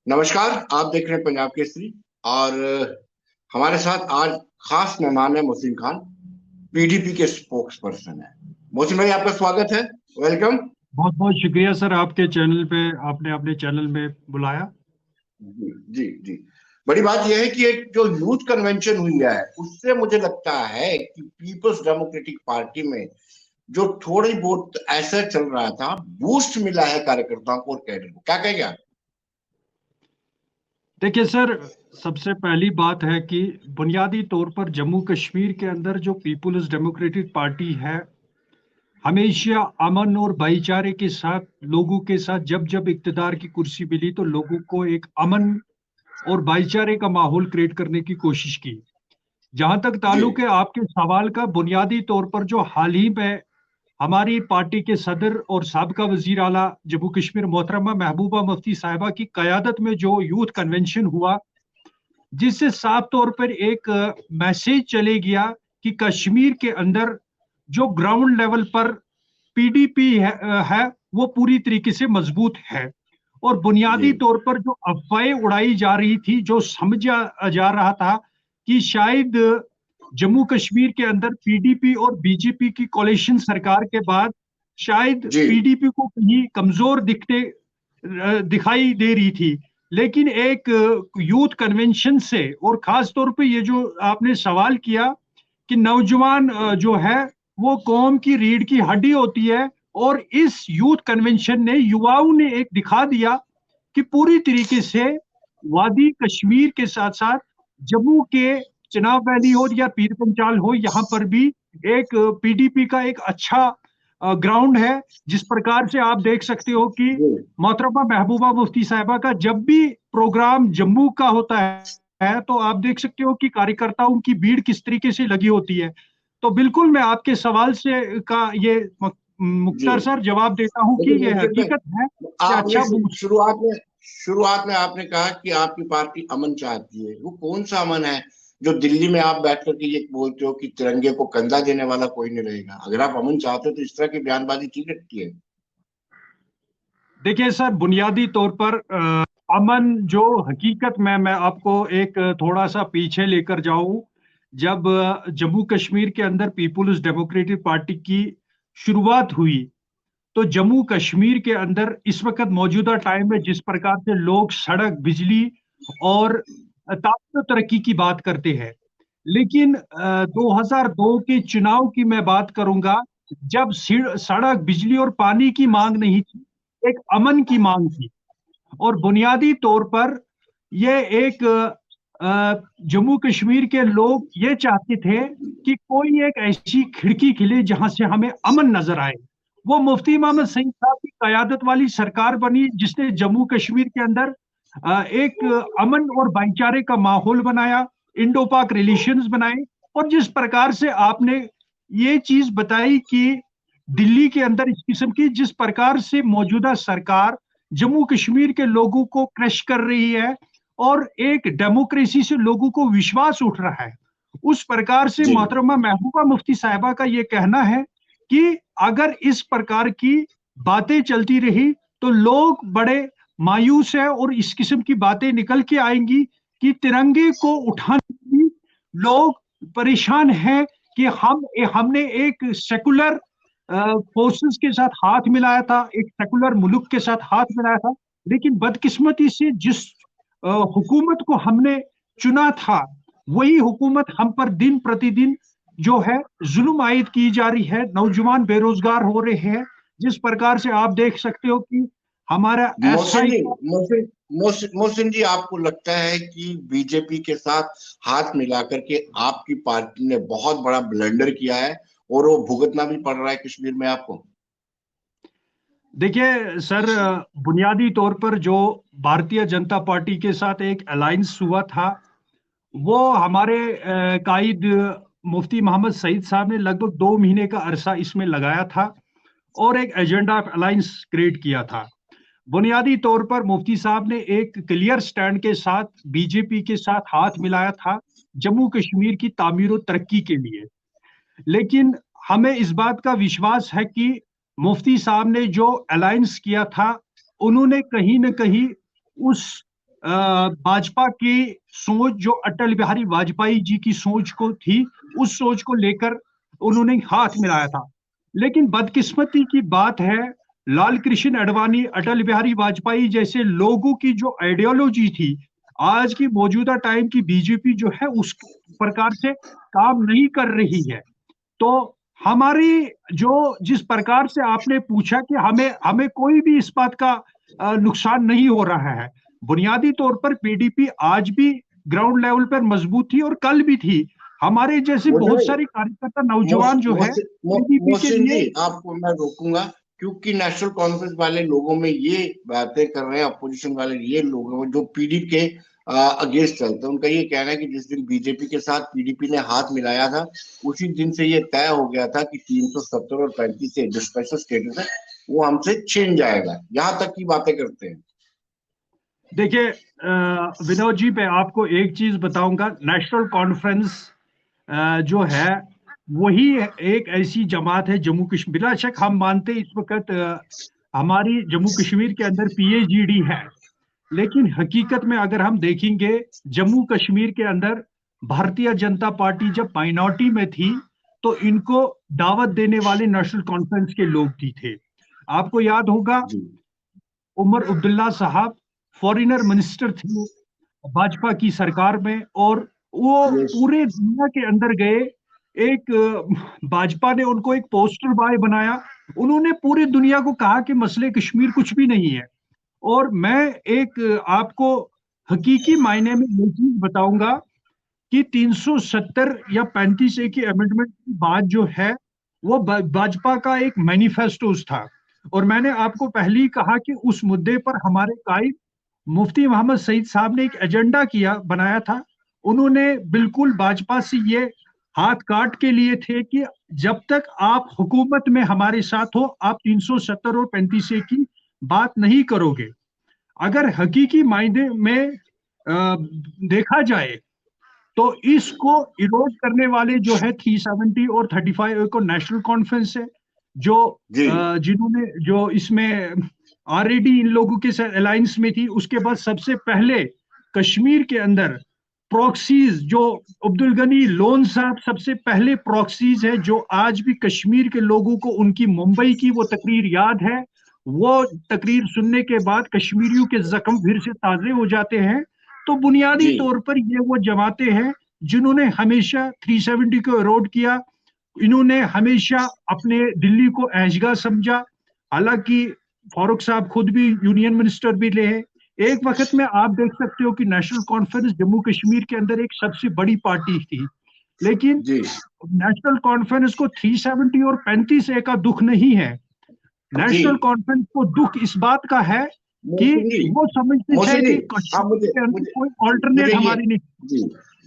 नमस्कार। आप देख रहे हैं पंजाब केसरी। और हमारे साथ आज खास मेहमान है मोहसिन खान, पीडीपी के स्पोक्स पर्सन है। मोहसिन भाई, आपका स्वागत है। वेलकम। बहुत बहुत शुक्रिया सर, आपके चैनल पे आपने अपने चैनल में बुलाया। जी जी जी। बड़ी बात यह है कि एक जो यूथ कन्वेंशन हुई है उससे मुझे लगता है कि पीपल्स डेमोक्रेटिक पार्टी में जो थोड़ी बहुत ऐसा चल रहा था, बूस्ट मिला है कार्यकर्ताओं को और कैडर को। क्या कहेंगे आप? देखिए सर, सबसे पहली बात है कि बुनियादी तौर पर जम्मू कश्मीर के अंदर जो पीपुल्स डेमोक्रेटिक पार्टी है, हमेशा अमन और भाईचारे के साथ लोगों के साथ जब जब इक्तदार की कुर्सी मिली तो लोगों को एक अमन और भाईचारे का माहौल क्रिएट करने की कोशिश की। जहां तक जी ताल्लुक है आपके सवाल का, बुनियादी तौर पर जो हाल ही में हमारी पार्टी के सदर और साबका वजीर आला जम्मू कश्मीर मोहतरमा महबूबा मुफ्ती साहिबा की कयादत में जो यूथ कन्वेंशन हुआ, जिससे साफ तौर पर एक मैसेज चले गया कि कश्मीर के अंदर जो ग्राउंड लेवल पर पीडीपी है वो पूरी तरीके से मजबूत है। और जी बुनियादी तौर पर जो अफवाहें उड़ाई जा रही थी, जो समझा जा रहा था कि शायद जम्मू कश्मीर के अंदर पीडीपी और बीजेपी की कोalition सरकार के बाद शायद जी पीडीपी को कहीं कमजोर दिखाई दे रही थी। लेकिन एक यूथ कन्वेंशन से, और खास तौर पे ये जो आपने सवाल किया कि नौजवान जो है वो कौम की रीढ़ की हड्डी होती है, और इस यूथ कन्वेंशन ने युवाओं ने एक दिखा दिया कि पूरी तरीके से वादी कश्मीर के साथ साथ जम्मू के चिनाब वैली हो या पीर पंचाल हो, यहाँ पर भी एक पीडीपी का एक अच्छा ग्राउंड है। जिस प्रकार से आप देख सकते हो कि जी मोहतरमा महबूबा मुफ्ती साहिबा का जब भी प्रोग्राम जम्मू का होता है तो आप देख सकते हो कि कार्यकर्ताओं की भीड़ किस तरीके से लगी होती है। तो बिल्कुल मैं आपके सवाल से का ये जी। मुख्तर सर जवाब देता हूं कि लेकिन ये मोहसिन भाई, हकीकत है कि आपने अच्छा बूस्ट। शुरुआत में आपने कहा कि आपकी पार्टी अमन चाहती है। वो कौन सा अमन है जो दिल्ली में आप बैठ करके ये बोलते हो कि तिरंगे को कंधा देने वाला कोई नहीं रहेगा? अगर आप अमन चाहते हो तो इस तरह की बयानबाजी ठीक लगती है? देखिए सर, बुनियादी तौर पर अमन जो हकीकत में मैं आपको एक थोड़ा सा पीछे लेकर जाऊं। जब जम्मू कश्मीर के अंदर पीपुल्स डेमोक्रेटिक पार्टी की शुरुआत हुई तो जम्मू कश्मीर के अंदर इस वक्त मौजूदा टाइम में जिस प्रकार से लोग सड़क, बिजली और ताकत तरक्की की बात करते हैं, लेकिन 2002 के चुनाव की मैं बात करूंगा, जब सड़क, बिजली और पानी की मांग नहीं थी, एक अमन की मांग थी। और बुनियादी तौर पर यह एक जम्मू कश्मीर के लोग ये चाहते थे कि कोई एक ऐसी खिड़की खिले जहां से हमें अमन नजर आए। वो मुफ्ती मोहम्मद सईद साहब की कयादत वाली सरकार बनी जिसने जम्मू कश्मीर के अंदर एक अमन और भाईचारे का माहौल बनाया, इंडो पाक रिलेशंस बनाए। और जिस प्रकार से आपने ये चीज बताई कि दिल्ली के अंदर इस किस्म की जिस प्रकार से मौजूदा सरकार जम्मू कश्मीर के लोगों को क्रश कर रही है और एक डेमोक्रेसी से लोगों को विश्वास उठ रहा है, उस प्रकार से जी मोहतरमा महबूबा मुफ्ती साहिबा का ये कहना है कि अगर इस प्रकार की बातें चलती रही तो लोग बड़े मायूस है और इस किस्म की बातें निकल के आएंगी कि तिरंगे को उठाने के लिए लोग परेशान हैं कि हमने एक सेकुलर फोर्सेस के साथ हाथ मिलाया था, एक सेकुलर मुल्क के साथ हाथ मिलाया था। लेकिन बदकिस्मती से जिस हुकूमत को हमने चुना था, वही हुकूमत हम पर दिन प्रतिदिन जो है जुल्म आयद की जा रही है। नौजवान बेरोजगार हो रहे हैं। जिस प्रकार से आप देख सकते हो कि हमारा मोहसिन एसआई जी, का। मोहसिन जी, आपको लगता है कि बीजेपी के साथ हाथ मिला करके आपकी पार्टी ने बहुत बड़ा ब्लंडर किया है और वो भुगतना भी पड़ रहा है कश्मीर में आपको? देखिए सर, बुनियादी तौर पर जो भारतीय जनता पार्टी के साथ एक अलायंस हुआ था, वो हमारे कायद मुफ्ती मोहम्मद सईद साहब ने लगभग 2 महीने का अरसा इसमें लगाया था और एक एजेंडा ऑफ अलायंस क्रिएट किया था। बुनियादी तौर पर मुफ्ती साहब ने एक क्लियर स्टैंड के साथ बीजेपी के साथ हाथ मिलाया था जम्मू कश्मीर की तामीर और तरक्की के लिए। लेकिन हमें इस बात का विश्वास है कि मुफ्ती साहब ने जो अलायंस किया था, उन्होंने कहीं ना कहीं उस भाजपा की सोच जो अटल बिहारी वाजपेयी जी की सोच को थी, उस सोच को लेकर उन्होंने हाथ मिलाया था। लेकिन बदकिस्मती की बात है, लाल कृष्ण आडवाणी, अटल बिहारी वाजपेयी जैसे लोगों की जो आइडियोलॉजी थी, आज की मौजूदा टाइम की बीजेपी जो है उस प्रकार से काम नहीं कर रही है। तो हमारी जो जिस प्रकार से आपने पूछा कि हमें हमें कोई भी इस बात का नुकसान नहीं हो रहा है। बुनियादी तौर पर पीडीपी आज भी ग्राउंड लेवल पर मजबूत थी और कल भी थी। हमारे जैसे वो बहुत नहीं, सारे कार्यकर्ता नौजवान जो है पीडीपी के मोहसिन जी, लिए। आपको मैं रोकूंगा, क्योंकि नेशनल कॉन्फ्रेंस वाले लोगों में ये बातें कर रहे हैं, अपोजिशन वाले ये लोग हैं जो पीडीपी के अगेंस्ट चलते हैं। उनका ये कहना है कि जिस दिन बीजेपी के साथ पीडीपी ने हाथ मिलाया था, उसी दिन से ये तय हो गया था कि 370 और 35 से जो स्पेशल स्टेटस है वो हमसे छीन जाएगा, यहाँ तक की बातें करते हैं। देखिए विनोद जी, मैं आपको एक चीज बताऊंगा। नेशनल कॉन्फ्रेंस जो है वही एक ऐसी जमात है जम्मू कश्मीर, बिला शक हम मानते हैं इस वक्त हमारी जम्मू कश्मीर के अंदर पीएचडीडी है। लेकिन हकीकत में अगर हम देखेंगे, जम्मू कश्मीर के अंदर भारतीय जनता पार्टी जब माइनॉरिटी में थी तो इनको दावत देने वाले नेशनल कॉन्फ्रेंस के लोग भी थे। आपको याद होगा जी। उमर अब्दुल्ला साहब फॉरेनर मिनिस्टर थे भाजपा की सरकार में, और वो यस। पूरे दुनिया के अंदर गए। एक भाजपा ने उनको एक पोस्टर बॉय बनाया। उन्होंने पूरी दुनिया को कहा कि मसले कश्मीर कुछ भी नहीं है। और मैं एक आपको हकीकी मायने में ये चीज बताऊंगा कि 370 या 35A की अमेंडमेंट की बात जो है वो भाजपा का एक मैनिफेस्टोस था। और मैंने आपको पहले ही कहा कि उस मुद्दे पर हमारे कायद मुफ्ती मोहम्मद सईद साहब ने एक एजेंडा किया बनाया था। उन्होंने बिल्कुल भाजपा से ये हाथ काट के लिए थे कि जब तक आप हुकूमत में हमारे साथ हो, आप 370 और 35A की बात नहीं करोगे। अगर हकीकी मायने में देखा जाए तो इसको इरोड करने वाले जो है 370 और 35A को नेशनल कॉन्फ्रेंस है, जो जी। जिन्होंने जो इसमें ऑलरेडी इन लोगों के साथ अलायंस में थी। उसके बाद सबसे पहले कश्मीर के अंदर प्रॉक्सीज जो अब्दुल गनी लोन साहब सबसे पहले प्रॉक्सीज है, जो आज भी कश्मीर के लोगों को उनकी मुंबई की वो तकरीर याद है। वो तकरीर सुनने के बाद कश्मीरियों के जख्म फिर से ताजे हो जाते हैं। तो बुनियादी जी। तौर पर ये वो जमातें हैं जिन्होंने हमेशा 370 को इरोड किया। इन्होंने हमेशा अपने दिल्ली को ऐशगा समझा। हालांकि फारूक साहब खुद भी यूनियन मिनिस्टर भी रहे हैं। एक वक्त में आप देख सकते हो कि नेशनल कॉन्फ्रेंस जम्मू कश्मीर के अंदर एक सबसे बड़ी पार्टी थी। लेकिन जी। नेशनल कॉन्फ्रेंस को 370 और 35A का दुख नहीं है। जी। नेशनल कॉन्फ्रेंस को दुख इस बात का है कि मोहसिन जी, वो समझते थे मोहसिन जी, कि आप कश्मीर मुझे के अंदर मुझे कोई जी, मुझे ऑल्टरनेट ये हमारी नहीं। जी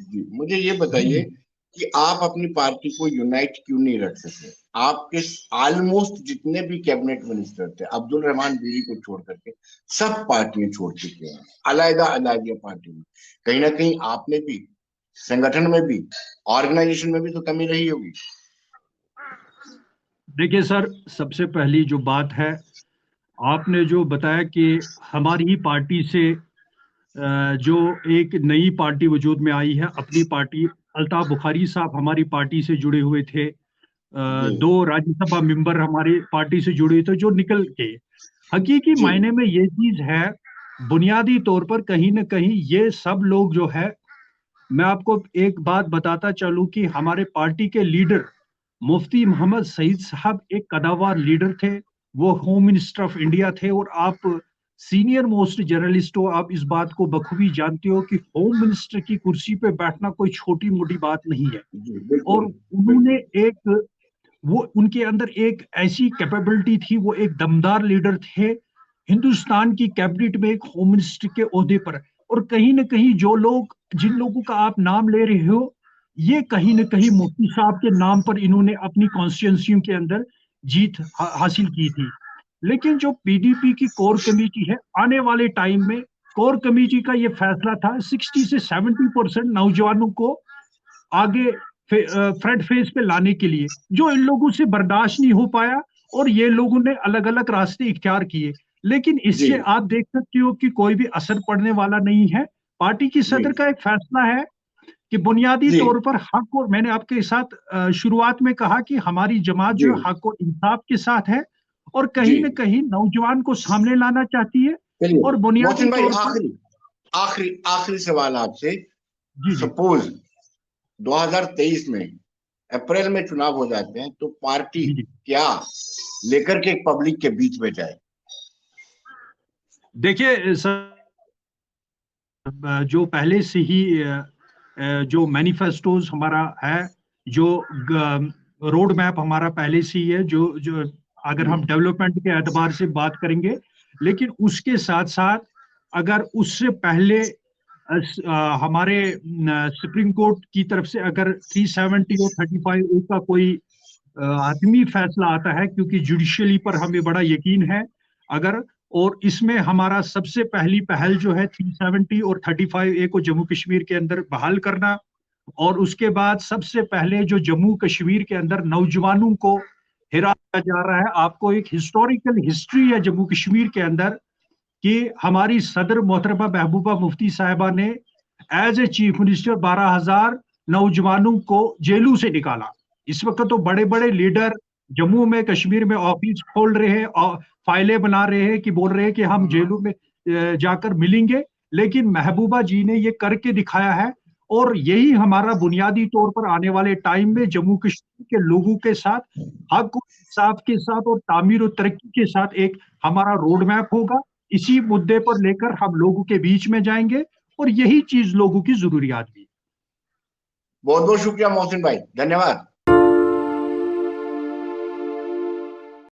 जी मुझे ये जी बताइए जी। कि आप अपनी पार्टी को यूनाइट क्यों नहीं रख सके? आपके ऑलमोस्ट जितने भी कैबिनेट मिनिस्टर थे, अब्दुल रहमान बीरी को छोड़ करके सब पार्टियां छोड़ चुके हैं, अलग अलग पार्टी में। कहीं ना कहीं आपने भी संगठन में भी, ऑर्गेनाइजेशन में भी तो कमी रही होगी। देखिए सर, सबसे पहली जो बात है, आपने जो बताया कि हमारी ही पार्टी से जो एक नई पार्टी वजूद में आई है, अपनी पार्टी, अल्ताफ बुखारी साहब हमारी पार्टी से जुड़े हुए थे। जी। दो राज्यसभा मेंबर हमारी पार्टी से जुड़े थे जो निकल के। हकीकी जी। मायने में ये चीज है, बुनियादी तौर पर कहीं ना कहीं ये सब लोग जो है, मैं आपको एक बात बताता चलूं कि हमारे पार्टी के लीडर मुफ्ती मोहम्मद सईद साहब एक कदावर लीडर थे। वो होम मिनिस्टर ऑफ इंडिया थे। और आप सीनियर मोस्ट जर्नलिस्ट हो, आप इस बात को बखूबी जानते हो कि होम मिनिस्टर की कुर्सी पे बैठना कोई छोटी मोटी बात नहीं है। जी। और बिल्कुल। उन्होंने बिल्कुल। एक, वो उनके अंदर एक ऐसी कैपेबिलिटी थी, वो एक दमदार लीडर थे। हिंदुस्तान की कैबिनेट में एक होम मिनिस्टर के ओहदे पर। और कहीं ना कहीं जो लोग, जिन लोगों का आप नाम ले रहे हो, ये कहीं ना कहीं मुफ्ती साहब के नाम पर इन्होंने अपनी कॉन्स्टिट्यूंसी के अंदर जीत हासिल की थी। लेकिन जो पीडीपी की कोर कमेटी है, आने वाले टाइम में कोर कमेटी का ये फैसला था 60 से 70% नौजवानों को आगे फ्रंट फेज पे लाने के लिए, जो इन लोगों से बर्दाश्त नहीं हो पाया। और ये लोगों ने अलग अलग रास्ते इख्तियार किए। लेकिन इससे आप देख सकते हो कि कोई भी असर पड़ने वाला नहीं है। पार्टी की सदर का एक फैसला है कि बुनियादी तौर पर हक, और मैंने आपके साथ शुरुआत में कहा कि हमारी जमात जो हक और इंसाफ के साथ है और कहीं न कहीं नौजवान को सामने लाना चाहती है। और बुनियादी तौर पर आखिरी सवाल आपसे, जी सपोज 2023 में अप्रैल में चुनाव हो जाते हैं, तो पार्टी क्या लेकर के पब्लिक के बीच में जाए? देखिए जो पहले से ही जो मैनिफेस्टोज हमारा है, जो रोड मैप हमारा पहले से ही है, जो जो अगर हम डेवलपमेंट के एतबार से बात करेंगे, लेकिन उसके साथ साथ अगर उससे पहले हमारे सुप्रीम कोर्ट की तरफ से अगर 370 और 35A का कोई आदमी फैसला आता है, क्योंकि जुडिशियली पर हमें बड़ा यकीन है, अगर और इसमें हमारा सबसे पहली पहल जो है 370 और 35A को जम्मू कश्मीर के अंदर बहाल करना, और उसके बाद सबसे पहले जो जम्मू कश्मीर के अंदर नौजवानों को हिराया जा रहा है। आपको एक हिस्टोरिकल हिस्ट्री है जम्मू कश्मीर के अंदर कि हमारी सदर मोहतरमा महबूबा मुफ्ती साहिबा ने एज ए चीफ मिनिस्टर 12,000 नौजवानों को जेलों से निकाला। इस वक्त तो बड़े बड़े लीडर जम्मू में कश्मीर में ऑफिस खोल रहे हैं और फाइलें बना रहे हैं कि बोल रहे हैं कि हम जेलों में जाकर मिलेंगे, लेकिन महबूबा जी ने ये करके दिखाया है। और यही हमारा बुनियादी तौर पर आने वाले टाइम में जम्मू कश्मीर के लोगों के साथ हक और इंसाफ के साथ और तामीर और तरक्की के साथ एक हमारा रोड मैप होगा। इसी मुद्दे पर लेकर हम लोगों के बीच में जाएंगे और यही चीज लोगों की जरूरियात भी। बहुत बहुत शुक्रिया मोहसिन भाई, धन्यवाद।